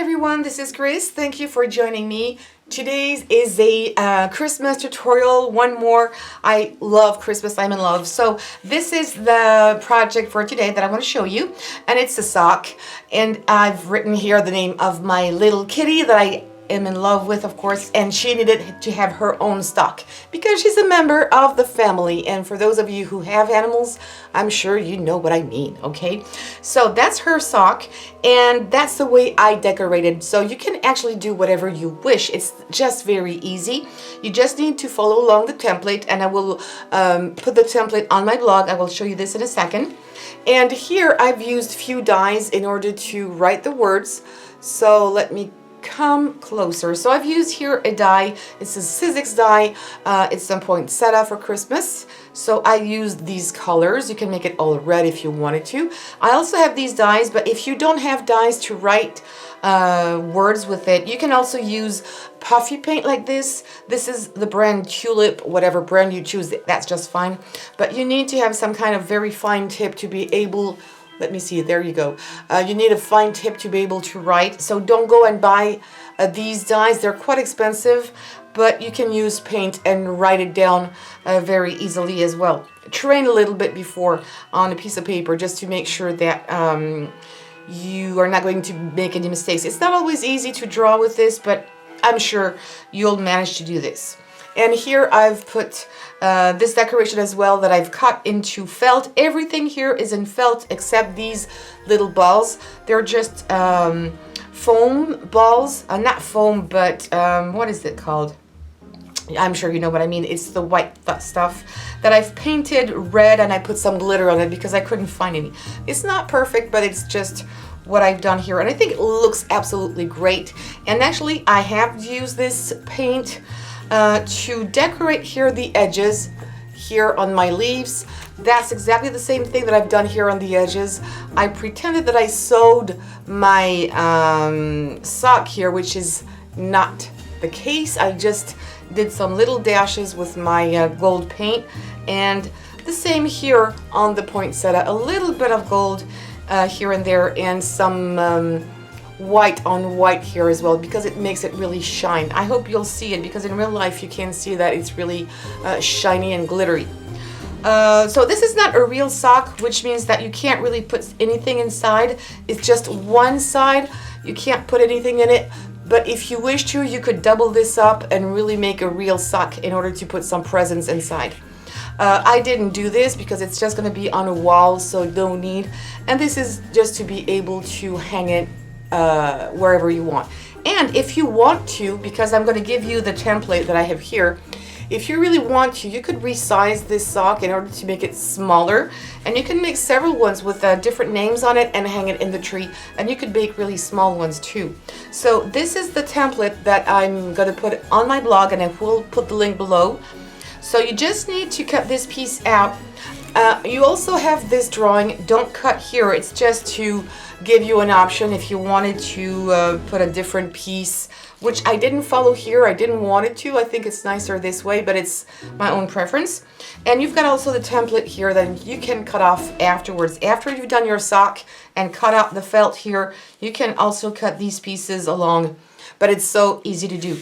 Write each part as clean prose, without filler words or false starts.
everyone, this is Chris. Thank you for joining me. Today's is a Christmas tutorial. One more. I love Christmas. I'm in love. So this is the project for today that I want to show you, and it's a sock. And I've written here the name of my little kitty that I am in love with, of course, and she needed to have her own sock because she's a member of the family. And for those of you who have animals, I'm sure you know what I mean, okay? So that's her sock, and that's the way I decorated. So you can actually do whatever you wish. It's just very easy. You just need to follow along the template, and I will put the template on my blog. I will show you this in a second. And here I've used few dies in order to write the words. So let me come closer. So I've used here a die. It's a Sizzix die. It's some poinsettia for Christmas. So I used these colors. You can make it all red if you wanted to. I also have these dies, but if you don't have dies to write words with it, you can also use puffy paint like this. This is the brand Tulip, whatever brand you choose, that's just fine. But you need to have some kind of very fine tip to be able, let me see, there you go. You need a fine tip to be able to write. So don't go and buy these dies. They're quite expensive, but you can use paint and write it down very easily as well. Train a little bit before on a piece of paper just to make sure that you are not going to make any mistakes. It's not always easy to draw with this, but I'm sure you'll manage to do this. And here I've put this decoration as well that I've cut into felt. Everything here is in felt except these little balls. They're just foam balls. Not foam, but what is it called? I'm sure you know what I mean. It's the white stuff that I've painted red, and I put some glitter on it because I couldn't find any. It's not perfect, but it's just what I've done here, and I think it looks absolutely great. And actually I have used this paint to decorate here the edges here on my leaves. That's exactly the same thing that I've done here on the edges. I pretended that I sewed my sock here, which is not the case. I just did some little dashes with my gold paint, and the same here on the poinsettia. A little bit of gold here and there, and some white on white here as well, because it makes it really shine. I hope you'll see it, because in real life you can see that it's really shiny and glittery. So this is not a real sock, which means that you can't really put anything inside. It's just one side. You can't put anything in it. But if you wish to, you could double this up and really make a real sock in order to put some presents inside. I didn't do this because it's just going to be on a wall, so no need. And this is just to be able to hang it wherever you want. And if you want to, because I'm going to give you the template that I have here, if you really want to, you could resize this sock in order to make it smaller, and you can make several ones with different names on it and hang it in the tree, and you could make really small ones too. So this is the template that I'm going to put on my blog, and I will put the link below. So you just need to cut this piece out. You also have this drawing. Don't cut here. It's just to give you an option if you wanted to put a different piece, which I didn't follow here. I didn't want it to. I think it's nicer this way, but it's my own preference. And you've got also the template here that you can cut off afterwards. After you've done your sock and cut out the felt here, you can also cut these pieces along, but it's so easy to do.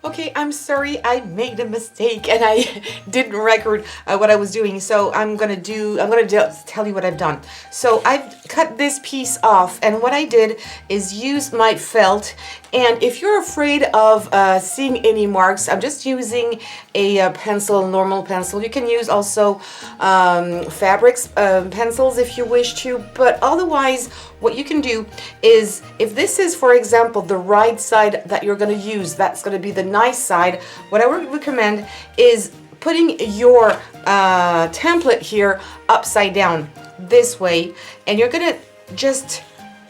Okay, I'm sorry, I made a mistake and I didn't record what I was doing. So I'm gonna just tell you what I've done. So I've cut this piece off, and what I did is use my felt. And if you're afraid of seeing any marks, I'm just using a pencil, normal pencil. You can use also fabrics pencils if you wish to, but otherwise what you can do is, if this is, for example, the right side that you're going to use, that's going to be the nice side, what I would recommend is putting your template here upside down this way, and you're going to just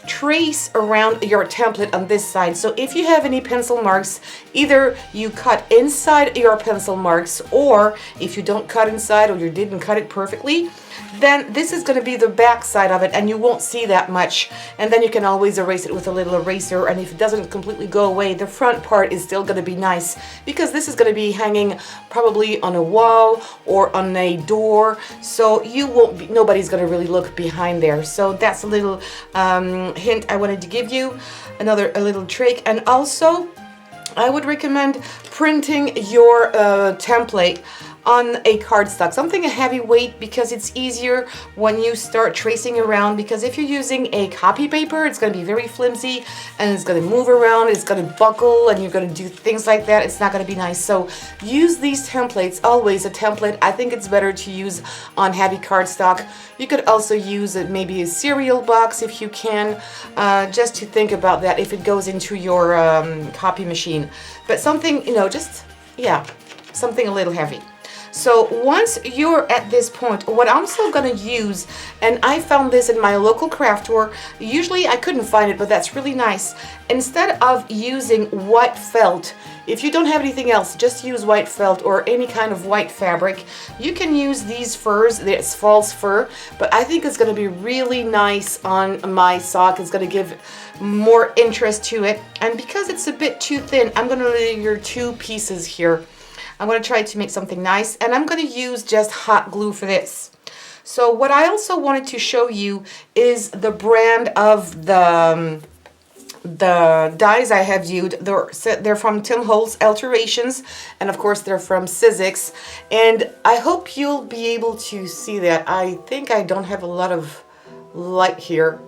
trace around your template on this side. So if you have any pencil marks, either you cut inside your pencil marks, or if you don't cut inside or you didn't cut it perfectly, then this is going to be the back side of it, and you won't see that much. And then you can always erase it with a little eraser, and if it doesn't completely go away, the front part is still going to be nice, because this is going to be hanging probably on a wall or on a door, so you won't be, nobody's going to really look behind there. So that's a little hint I wanted to give you, a little trick. And also I would recommend printing your template on a cardstock, something a heavyweight, because it's easier when you start tracing around. Because if you're using a copy paper, it's going to be very flimsy and it's going to move around, it's going to buckle, and you're going to do things like that. It's not going to be nice. So use these templates, always a template. I think it's better to use on heavy cardstock. You could also use maybe a cereal box if you can, just to think about that if it goes into your copy machine. But something, you know, just, yeah, something a little heavy. So once you're at this point, what I'm still going to use, and I found this in my local craft store, usually I couldn't find it, but that's really nice. Instead of using white felt, if you don't have anything else, just use white felt or any kind of white fabric. You can use these furs, it's false fur, but I think it's going to be really nice on my sock. It's going to give more interest to it. And because it's a bit too thin, I'm going to layer 2 pieces here. I'm going to try to make something nice, and I'm going to use just hot glue for this. So what I also wanted to show you is the brand of the dies I have used. They're from Tim Holtz Alterations, and of course they're from Musique. And I hope you'll be able to see that. I think I don't have a lot of light here.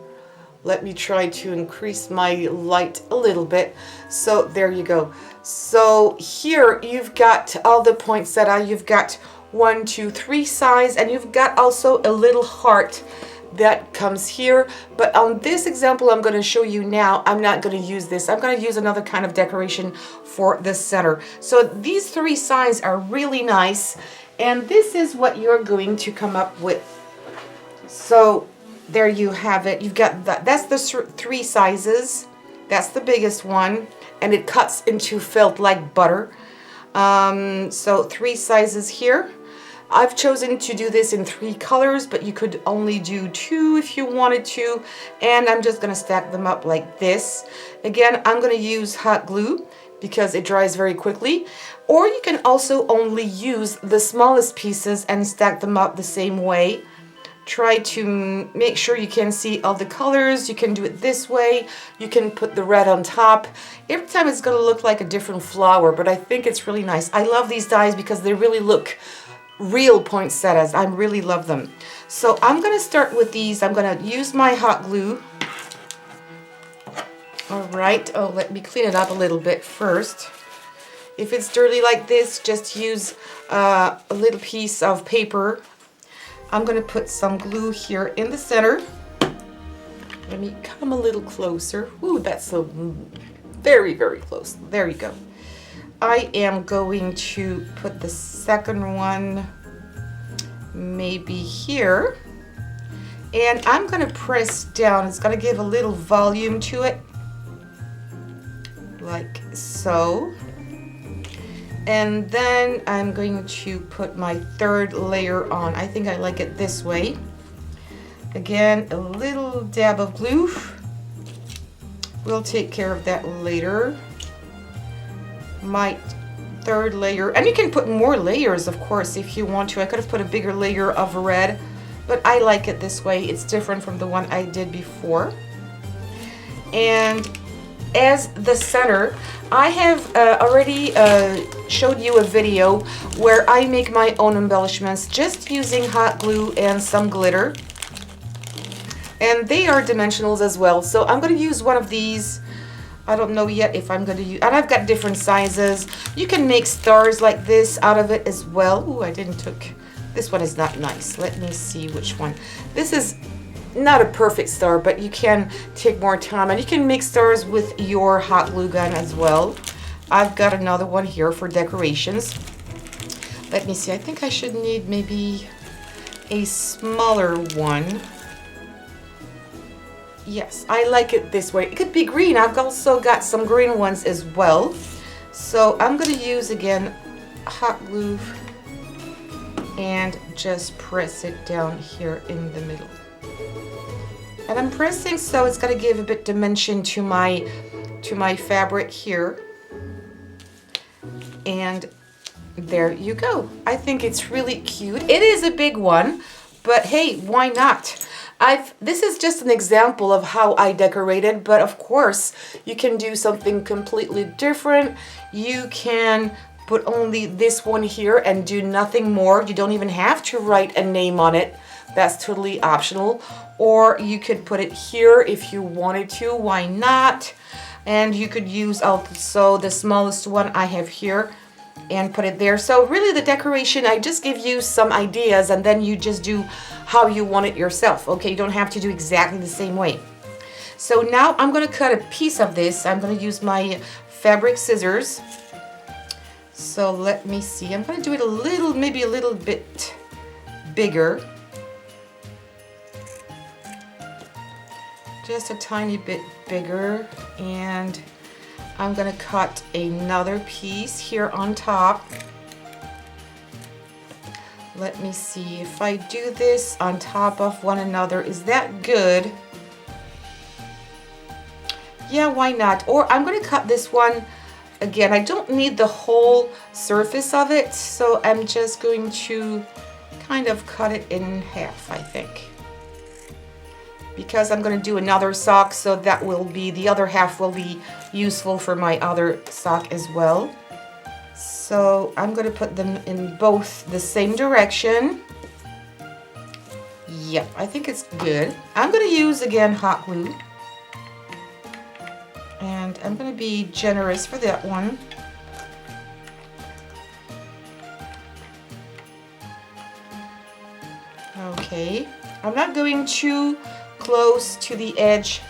Let me try to increase my light a little bit. So there you go. So here you've got all the poinsettia. You've got 1, 2, 3 sides, and you've got also a little heart that comes here. But on this example I'm going to show you now, I'm not going to use this. I'm going to use another kind of decoration for the center. So these 3 sides are really nice, and this is what you're going to come up with. So there you have it. You've got that. That's the 3 sizes. That's the biggest one, and it cuts into felt like butter. So 3 sizes here. I've chosen to do this in 3 colors, but you could only do 2 if you wanted to. And I'm just going to stack them up like this. Again, I'm going to use hot glue because it dries very quickly. Or you can also only use the smallest pieces and stack them up the same way. Try to make sure you can see all the colors. You can do it this way. You can put the red on top. Every time it's going to look like a different flower, but I think it's really nice. I love these dies because they really look real poinsettias. I really love them. So I'm going to start with these. I'm going to use my hot glue. All right. Oh, let me clean it up a little bit first. If it's dirty like this, just use a little piece of paper. I'm going to put some glue here in the center. Let me come a little closer. Ooh, that's so very, very close. There you go. I am going to put the second one maybe here. And I'm going to press down. It's going to give a little volume to it. Like so. And then I'm going to put my 3rd layer on. I think I like it this way. Again, a little dab of glue. We'll take care of that later. My 3rd layer, and you can put more layers, of course, if you want to. I could have put a bigger layer of red, but I like it this way. It's different from the one I did before. And as the center, I have already showed you a video where I make my own embellishments just using hot glue and some glitter. And they are dimensionals as well. So I'm going to use one of these. I don't know yet if I'm going to use, and I've got different sizes. You can make stars like this out of it as well. Ooh, I didn't took, this one is not nice. Let me see which one. This is not a perfect star, but you can take more time, and you can make stars with your hot glue gun as well. I've got another one here for decorations. Let me see. I think I should need maybe a smaller one. Yes, I like it this way. It could be green. I've also got some green ones as well. So I'm going to use again hot glue and just press it down here in the middle. And I'm pressing so it's going to give a bit dimension to my fabric here. And there you go. I think it's really cute. It is a big one, but hey, why not? This is just an example of how I decorated, but of course you can do something completely different. You can put only this one here and do nothing more. You don't even have to write a name on it. That's totally optional. Or you could put it here if you wanted to, why not? And you could use also the smallest one I have here and put it there. So really the decoration, I just give you some ideas and then you just do how you want it yourself. Okay, you don't have to do exactly the same way. So now I'm gonna cut a piece of this. I'm gonna use my fabric scissors. So let me see, I'm gonna do it a little, maybe a little bit bigger. Just a tiny bit bigger, and I'm gonna cut another piece here on top. Let me see if I do this on top of one another, is that good? Yeah, why not? Or I'm gonna cut this one again. I don't need the whole surface of it, so I'm just going to kind of cut it in half, I think. Because I'm going to do another sock, so that will be, the other half will be useful for my other sock as well. So I'm going to put them in both the same direction. Yep, I think it's good. I'm going to use again hot glue. And I'm going to be generous for that one. Okay, I'm not going too close to the edge.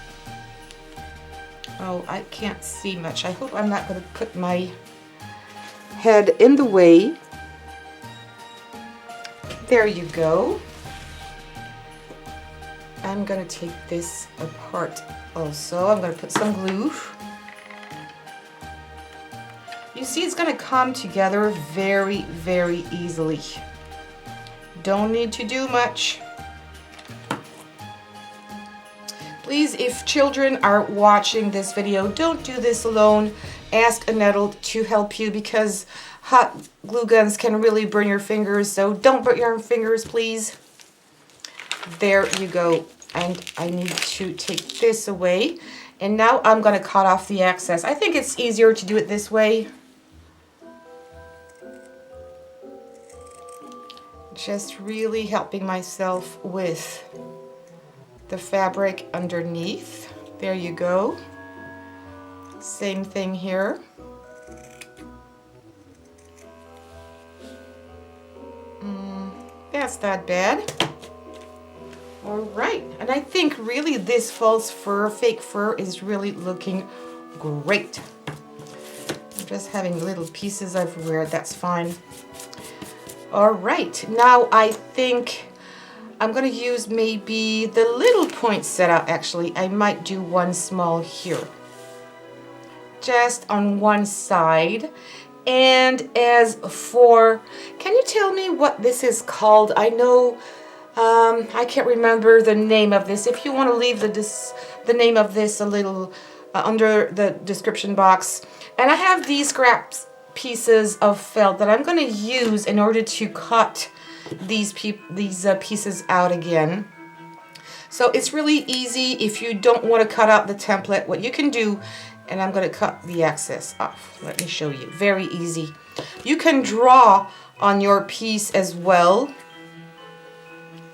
Oh, I can't see much. I hope I'm not going to put my head in the way. There you go. I'm going to take this apart also. I'm going to put some glue. You see, it's going to come together very, very easily. Don't need to do much. Please, if children are watching this video, don't do this alone. Ask an adult to help you because hot glue guns can really burn your fingers, so don't burn your fingers, please. There you go. And I need to take this away. And now I'm going to cut off the excess. I think it's easier to do it this way. Just really helping myself with the fabric underneath. There you go. Same thing here. That's not bad. All right, and I think really this false fur, fake fur is really looking great. I'm just having little pieces everywhere, that's fine. All right, now I think I'm gonna use maybe the little poinsettia. Actually, I might do one small here, just on one side. And as for, can you tell me what this is called? I know, I can't remember the name of this. If you want to leave the name of this a little under the description box. And I have these scraps pieces of felt that I'm going to use in order to cut these pieces out again. So it's really easy if you don't want to cut out the template. What you can do, and I'm going to cut the excess off. Let me show you. Very easy. You can draw on your piece as well.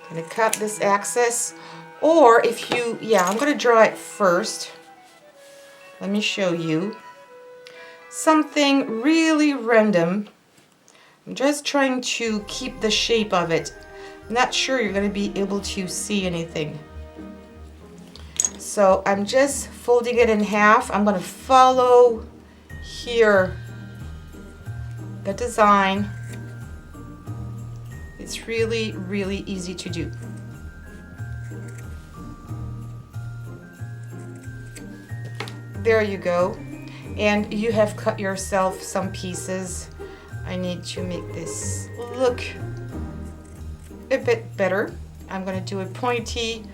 I'm going to cut this excess. Or if you, I'm going to draw it first. Let me show you. Something really random. I'm just trying to keep the shape of it. I'm not sure you're going to be able to see anything. So I'm just folding it in half. I'm going to follow here the design. It's really, really easy to do. There you go. And you have cut yourself some pieces. I need to make this look a bit better. I'm going to do a pointy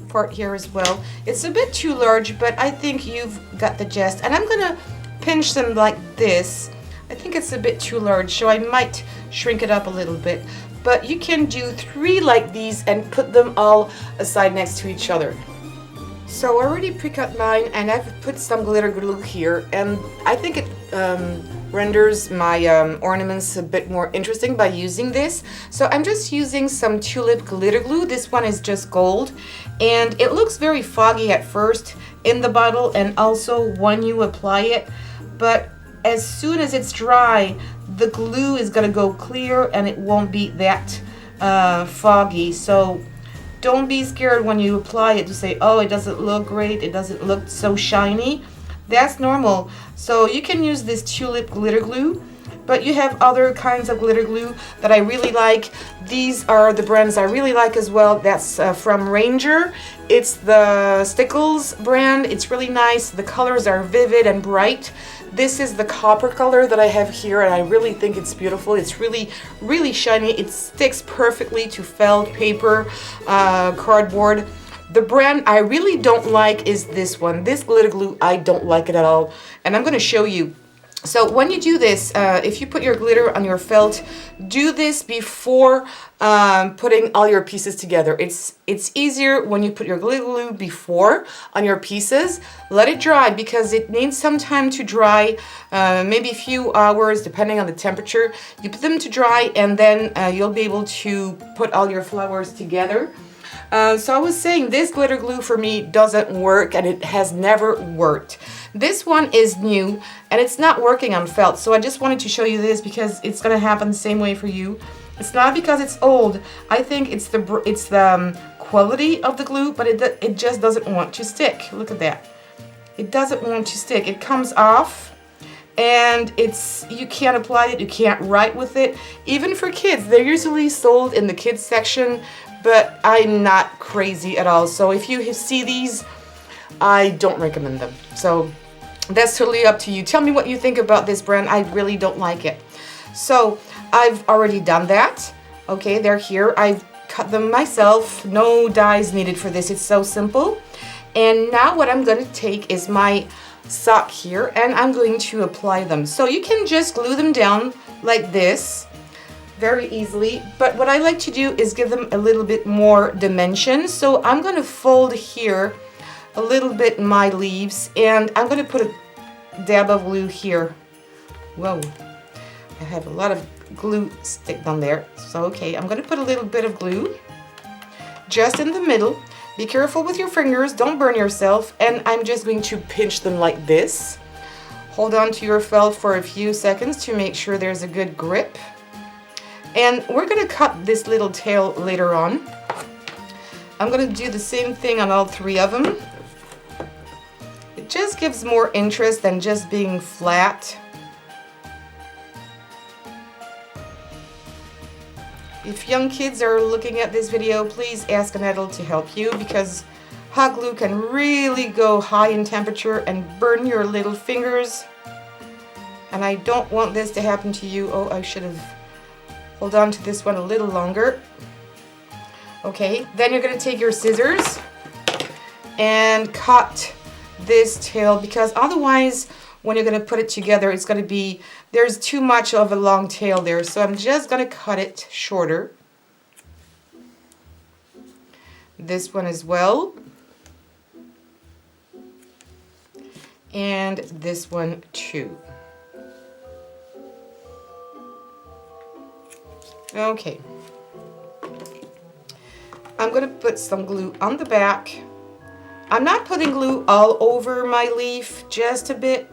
part here as well. It's a bit too large, but I think you've got the gist. And I'm going to pinch them like this. I think it's a bit too large, so I might shrink it up a little bit. But you can do 3 like these and put them all aside next to each other. So I already pre-cut mine, and I've put some glitter glue here, and I think it renders my ornaments a bit more interesting by using this. So I'm just using some tulip glitter glue. This one is just gold, and it looks very foggy at first in the bottle and also when you apply it, but as soon as it's dry, the glue is going to go clear and it won't be that foggy. So don't be scared when you apply it to say, oh, it doesn't look great, it doesn't look so shiny. That's normal. So you can use this tulip glitter glue, but you have other kinds of glitter glue that I really like. These are the brands I really like as well. That's from Ranger. It's the Stickles brand. It's really nice. The colors are vivid and bright. This is the copper color that I have here, and I really think it's beautiful. It's really, really shiny. It sticks perfectly to felt, paper, cardboard. The brand I really don't like is this one. This glitter glue, I don't like it at all. And I'm going to show you. So when you do this, if you put your glitter on your felt, do this before putting all your pieces together. It's easier when you put your glitter glue before on your pieces. Let it dry because it needs some time to dry, maybe a few hours depending on the temperature. You put them to dry, and then you'll be able to put all your flowers together. So I was saying this glitter glue for me doesn't work, and it has never worked. This one is new and it's not working on felt, so I just wanted to show you this because it's going to happen the same way for you. It's not because it's old. I think it's the quality of the glue, but it just doesn't want to stick. Look at that. It doesn't want to stick. It comes off, and you can't apply it, you can't write with it. Even for kids, they're usually sold in the kids section, but I'm not crazy at all. So if you see these, I don't recommend them. So that's totally up to you. Tell me what you think about this brand. I really don't like it. So I've already done that. Okay, they're here. I've cut them myself. No dies needed for this. It's so simple. And now what I'm going to take is my sock here, and I'm going to apply them. So you can just glue them down like this very easily, but what I like to do is give them a little bit more dimension. So I'm going to fold here a little bit my leaves, and I'm going to put a dab of glue here. Whoa, I have a lot of glue stick on there. So okay, I'm going to put a little bit of glue just in the middle. Be careful with your fingers, don't burn yourself, and I'm just going to pinch them like this. Hold on to your felt for a few seconds to make sure there's a good grip. And we're going to cut this little tail later on. I'm going to do the same thing on all 3 of them. It just gives more interest than just being flat. If young kids are looking at this video, please ask an adult to help you, because hot glue can really go high in temperature and burn your little fingers. And I don't want this to happen to you. Oh, I should have held on to this one a little longer. Okay, then you're going to take your scissors and cut this tail, because otherwise when you're going to put it together, it's going to be, there's too much of a long tail there. So I'm just going to cut it shorter. This one as well. And this one too. Okay. I'm going to put some glue on the back. I'm not putting glue all over my leaf, just a bit.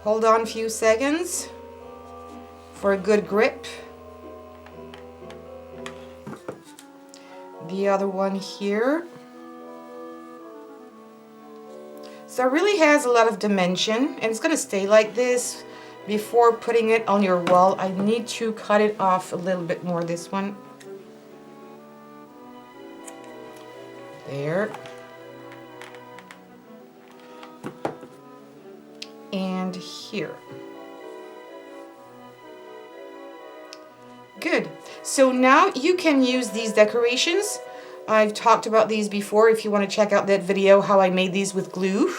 Hold on a few seconds for a good grip. The other one here. So it really has a lot of dimension, and it's going to stay like this. Before putting it on your wall, I need to cut it off a little bit more, this one. There. And here. Good. So now you can use these decorations. I've talked about these before if you want to check out that video how I made these with glue.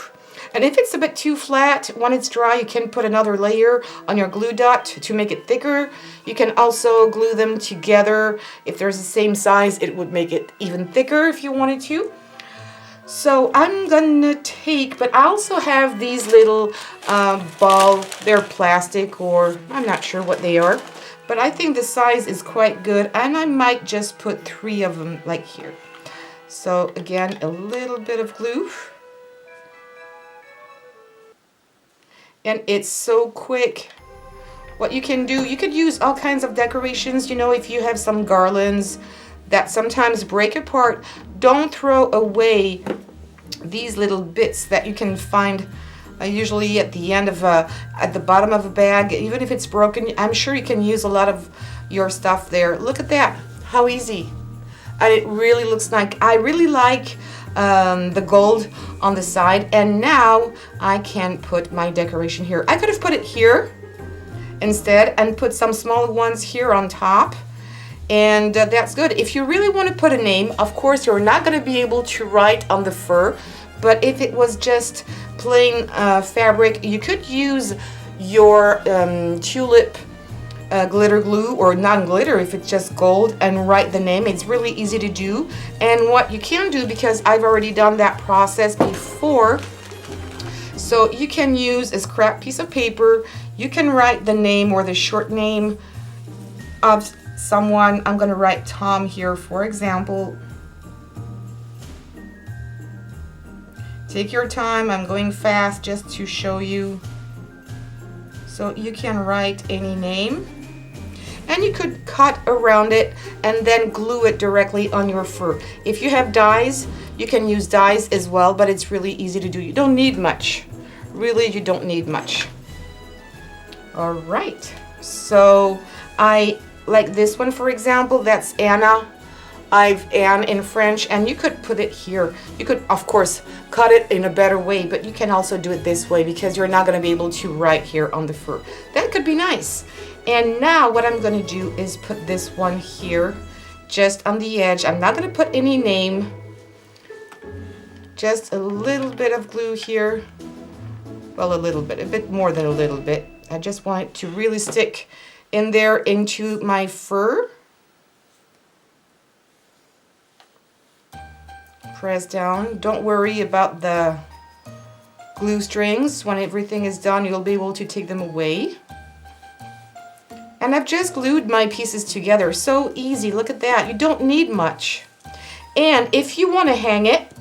And if it's a bit too flat, when it's dry, you can put another layer on your glue dot to make it thicker. You can also glue them together. If there's the same size, it would make it even thicker if you wanted to. So I'm gonna take, but I also have these little ball, they're plastic or I'm not sure what they are. But I think the size is quite good and I might just put 3 of them like here. So again, a little bit of glue. And it's so quick. What you can do, you could use all kinds of decorations. You know, if you have some garlands that sometimes break apart, don't throw away these little bits that you can find usually at the end of at the bottom of a bag. Even if it's broken, I'm sure you can use a lot of your stuff there. Look at that, how easy. And it really looks like, I really like the gold on the side, and now I can put my decoration here. I could have put it here instead and put some small ones here on top, and that's good. If you really want to put a name, of course you're not going to be able to write on the fur, but if it was just plain fabric, you could use your tulip glitter glue or non-glitter if it's just gold and write the name. It's really easy to do. And what you can do, because I've already done that process before, so you can use a scrap piece of paper, you can write the name or the short name of someone. I'm going to write Tom here, for example. Take your time, I'm going fast just to show you. So you can write any name. And you could cut around it and then glue it directly on your fur. If you have dies, you can use dies as well, but it's really easy to do. You don't need much. Really, you don't need much. All right. So I like this one, for example. That's Anna. I've Anne in French, and you could put it here. You could, of course, cut it in a better way, but you can also do it this way because you're not going to be able to write here on the fur. That could be nice. And now what I'm going to do is put this one here just on the edge. I'm not going to put any name, just a little bit of glue here. Well, a bit more than a little bit. I just want it to really stick in there into my fur. Press down. Don't worry about the glue strings. When everything is done, you'll be able to take them away. And I've just glued my pieces together. So easy, look at that. You don't need much. And if you want to hang it,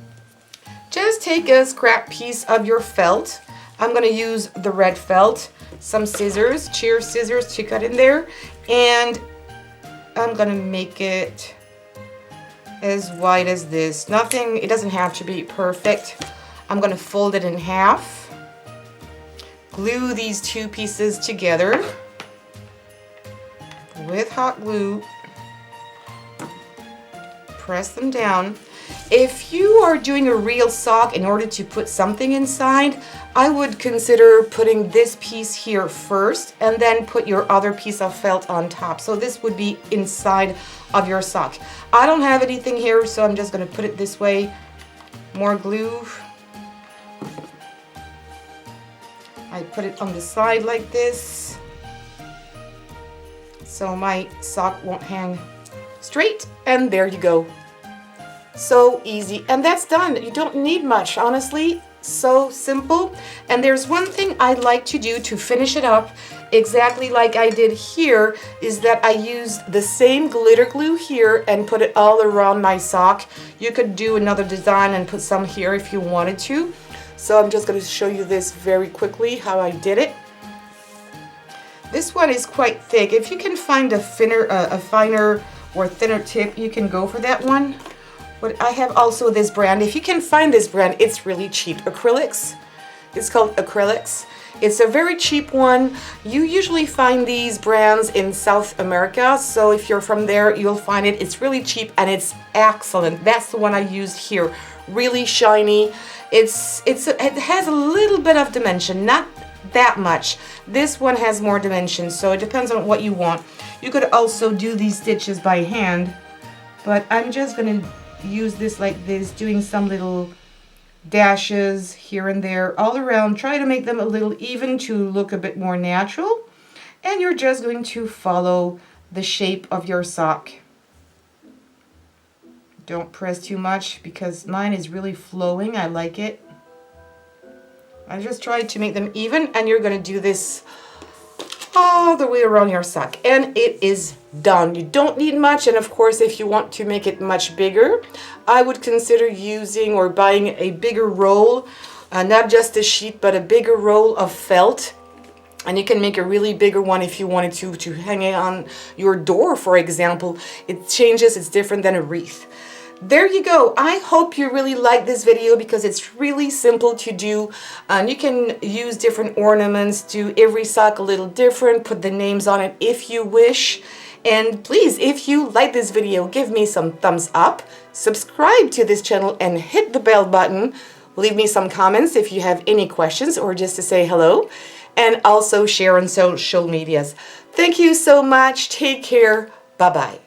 just take a scrap piece of your felt. I'm going to use the red felt, some scissors, shear scissors to cut in there. And I'm going to make it as wide as this. Nothing, it doesn't have to be perfect. I'm going to fold it in half. Glue these two pieces together with hot glue. Press them down. If you are doing a real sock in order to put something inside, I would consider putting this piece here first and then put your other piece of felt on top. So this would be inside of your sock. I don't have anything here, so I'm just going to put it this way. More glue. I put it on the side like this, so my sock won't hang straight, and there you go. So easy, and that's done. You don't need much, honestly. So simple. And there's one thing I like to do to finish it up, exactly like I did here, is that I used the same glitter glue here and put it all around my sock. You could do another design and put some here if you wanted to. So I'm just going to show you this very quickly, how I did it. This one is quite thick. If you can find a finer or thinner tip, you can go for that one. But I have also this brand. If you can find this brand, it's really cheap. Acrylics. It's called Acrylics. It's a very cheap one. You usually find these brands in South America, so if you're from there, you'll find it. It's really cheap and it's excellent. That's the one I used here. Really shiny. It has a little bit of dimension, not that much. This one has more dimensions, so it depends on what you want. You could also do these stitches by hand, but I'm just gonna use this like this, doing some little dashes here and there all around. Try to make them a little even to look a bit more natural, and you're just going to follow the shape of your sock. Don't press too much because mine is really flowing. I like it. I just tried to make them even, and you're going to do this all the way around your sock, and it is done. You don't need much, and of course if you want to make it much bigger, I would consider using or buying a bigger roll, not just a sheet but a bigger roll of felt, and you can make a really bigger one if you wanted to hang it on your door, for example. It changes, it's different than a wreath. There you go. I hope you really like this video because it's really simple to do. You can use different ornaments, do every sock a little different, put the names on it if you wish. And please, if you like this video, give me some thumbs up, subscribe to this channel and hit the bell button. Leave me some comments if you have any questions or just to say hello. And also share on social medias. Thank you so much. Take care. Bye-bye.